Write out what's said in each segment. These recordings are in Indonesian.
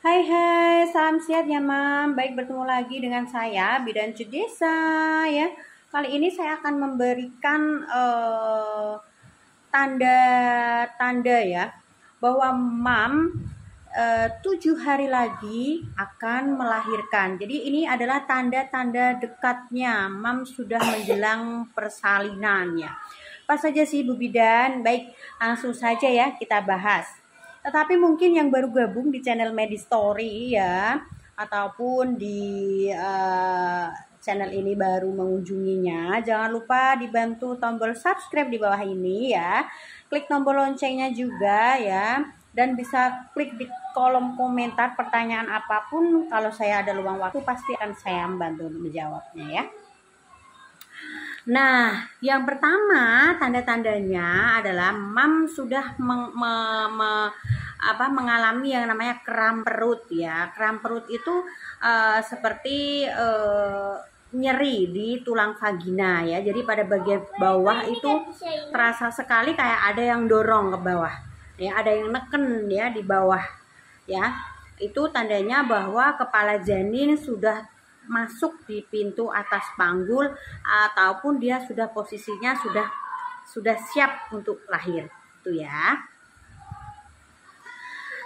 Hai hai, salam sehat ya Mam. Baik, bertemu lagi dengan saya Bidan Cudesa ya. Kali ini saya akan memberikan tanda-tanda ya bahwa Mam 7 hari lagi akan melahirkan. Jadi ini adalah tanda-tanda dekatnya Mam sudah menjelang persalinan ya. Apa saja sih Bu Bidan? Baik, langsung saja ya kita bahas. Tetapi mungkin yang baru gabung di channel Medistory ya, ataupun di channel ini baru mengunjunginya, jangan lupa dibantu tombol subscribe di bawah ini ya. Klik tombol loncengnya juga ya, dan bisa klik di kolom komentar pertanyaan apapun. Kalau saya ada luang waktu pasti akan saya membantu menjawabnya ya. Nah, yang pertama tanda-tandanya adalah Mam sudah mengalami yang namanya kram perut ya. Kram perut itu seperti nyeri di tulang vagina ya. Jadi pada bagian bawah itu terasa sekali kayak ada yang dorong ke bawah. Ya, ada yang neken ya di bawah ya. Itu tandanya bahwa kepala janin sudah masuk di pintu atas panggul ataupun dia sudah posisinya sudah siap untuk lahir itu ya.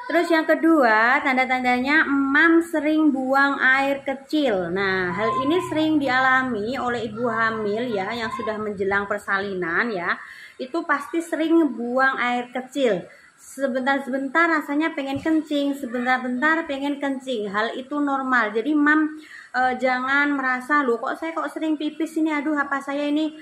Terus yang kedua, tanda-tandanya Mam sering buang air kecil. Nah, hal ini sering dialami oleh ibu hamil ya yang sudah menjelang persalinan ya. Itu pasti sering buang air kecil. Sebentar-sebentar rasanya pengen kencing, sebentar-bentar pengen kencing. Hal itu normal. Jadi Mam jangan merasa loh kok sering pipis ini, aduh apa saya ini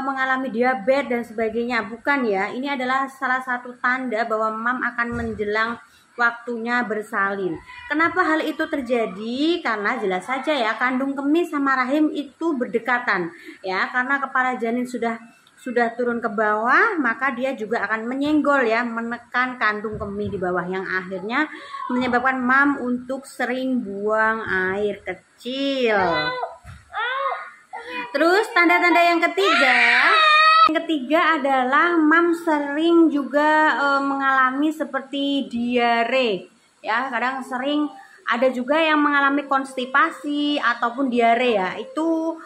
mengalami diabetes dan sebagainya. Bukan ya, ini adalah salah satu tanda bahwa Mam akan menjelang waktunya bersalin. Kenapa hal itu terjadi? Karena jelas saja ya, kandung kemih sama rahim itu berdekatan ya, karena kepala janin sudah turun ke bawah, maka dia juga akan menyenggol ya, menekan kandung kemih di bawah yang akhirnya menyebabkan Mam untuk sering buang air kecil. Terus tanda-tanda yang ketiga adalah Mam sering juga mengalami seperti diare ya, kadang sering ada juga yang mengalami konstipasi ataupun diare ya. Itu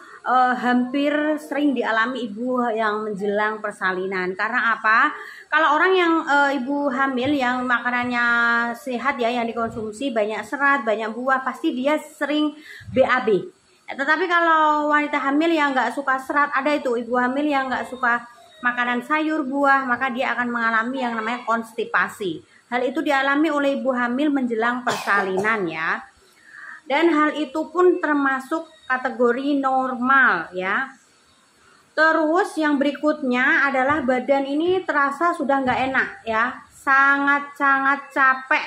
hampir sering dialami ibu yang menjelang persalinan. Karena apa? Kalau orang yang ibu hamil yang makanannya sehat ya, yang dikonsumsi banyak serat, banyak buah, pasti dia sering BAB. Tetapi kalau wanita hamil yang nggak suka serat, ada itu ibu hamil yang nggak suka makanan sayur, buah, maka dia akan mengalami yang namanya konstipasi. Hal itu dialami oleh ibu hamil menjelang persalinan ya. Dan hal itu pun termasuk kategori normal ya. Terus yang berikutnya adalah badan ini terasa sudah nggak enak ya, sangat-sangat capek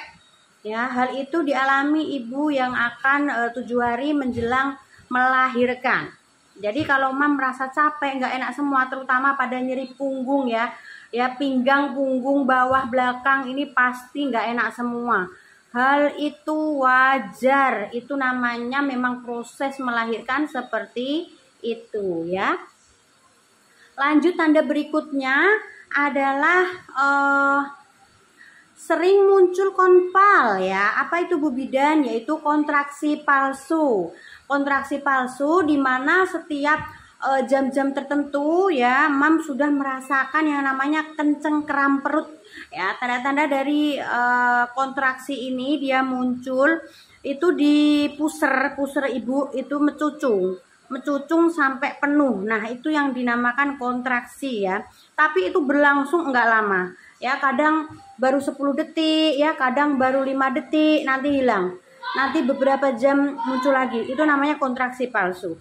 ya. Hal itu dialami ibu yang akan 7 hari menjelang melahirkan. Jadi kalau Mam merasa capek, nggak enak semua, terutama pada nyeri punggung ya, pinggang, punggung, bawah, belakang ini pasti nggak enak semua. Hal itu wajar, itu namanya memang proses melahirkan seperti itu ya. Lanjut, tanda berikutnya adalah sering muncul konpal ya. Apa itu Bu Bidan? Yaitu kontraksi palsu. Kontraksi palsu di mana setiap jam-jam tertentu ya Mam sudah merasakan yang namanya kenceng kram perut ya. Tanda-tanda dari kontraksi ini dia muncul itu di puser ibu itu mecucung sampai penuh. Nah, itu yang dinamakan kontraksi ya. Tapi itu berlangsung enggak lama ya, kadang baru 10 detik ya, kadang baru 5 detik nanti hilang, nanti beberapa jam muncul lagi. Itu namanya kontraksi palsu.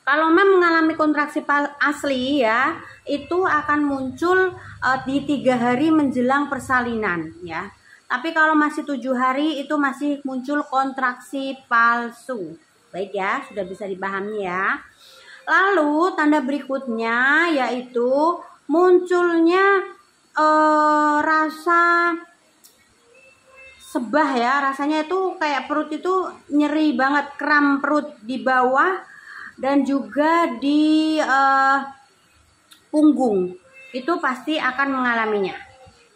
Kalau Mam mengalami kontraksi asli ya, itu akan muncul di 3 hari menjelang persalinan ya. Tapi kalau masih 7 hari itu masih muncul kontraksi palsu. Baik ya, sudah bisa dipahami ya. Lalu tanda berikutnya yaitu munculnya rasa sebah ya, rasanya itu kayak perut itu nyeri banget, kram perut di bawah dan juga di punggung. Itu pasti akan mengalaminya.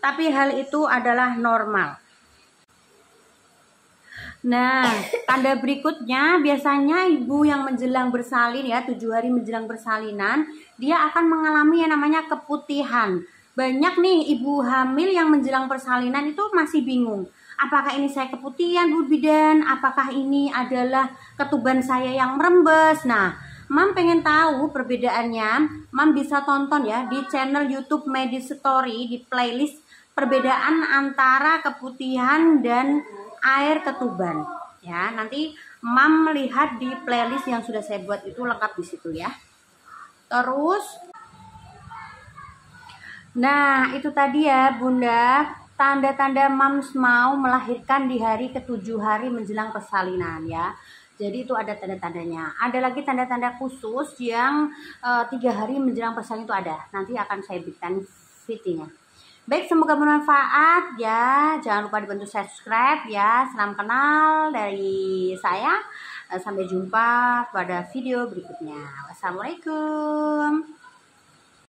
Tapi hal itu adalah normal. Nah, tanda berikutnya biasanya ibu yang menjelang bersalin ya, 7 hari menjelang persalinan, dia akan mengalami yang namanya keputihan. Banyak nih ibu hamil yang menjelang persalinan itu masih bingung. Apakah ini saya keputihan, Bu Bidan? Apakah ini adalah ketuban saya yang merembes? Nah, Mam pengen tahu perbedaannya, Mam bisa tonton ya di channel YouTube Medistory di playlist perbedaan antara keputihan dan air ketuban. Ya, nanti Mam melihat di playlist yang sudah saya buat itu lengkap di situ ya. Terus, nah itu tadi ya Bunda, tanda-tanda Mams mau melahirkan di hari ke-7 hari menjelang persalinan ya. Jadi itu ada tanda-tandanya. Ada lagi tanda-tanda khusus yang 3 hari menjelang persalinan itu ada. Nanti akan saya berikan videonya. Baik, semoga bermanfaat ya. Jangan lupa dibantu subscribe ya. Salam kenal dari saya. Sampai jumpa pada video berikutnya. Wassalamualaikum.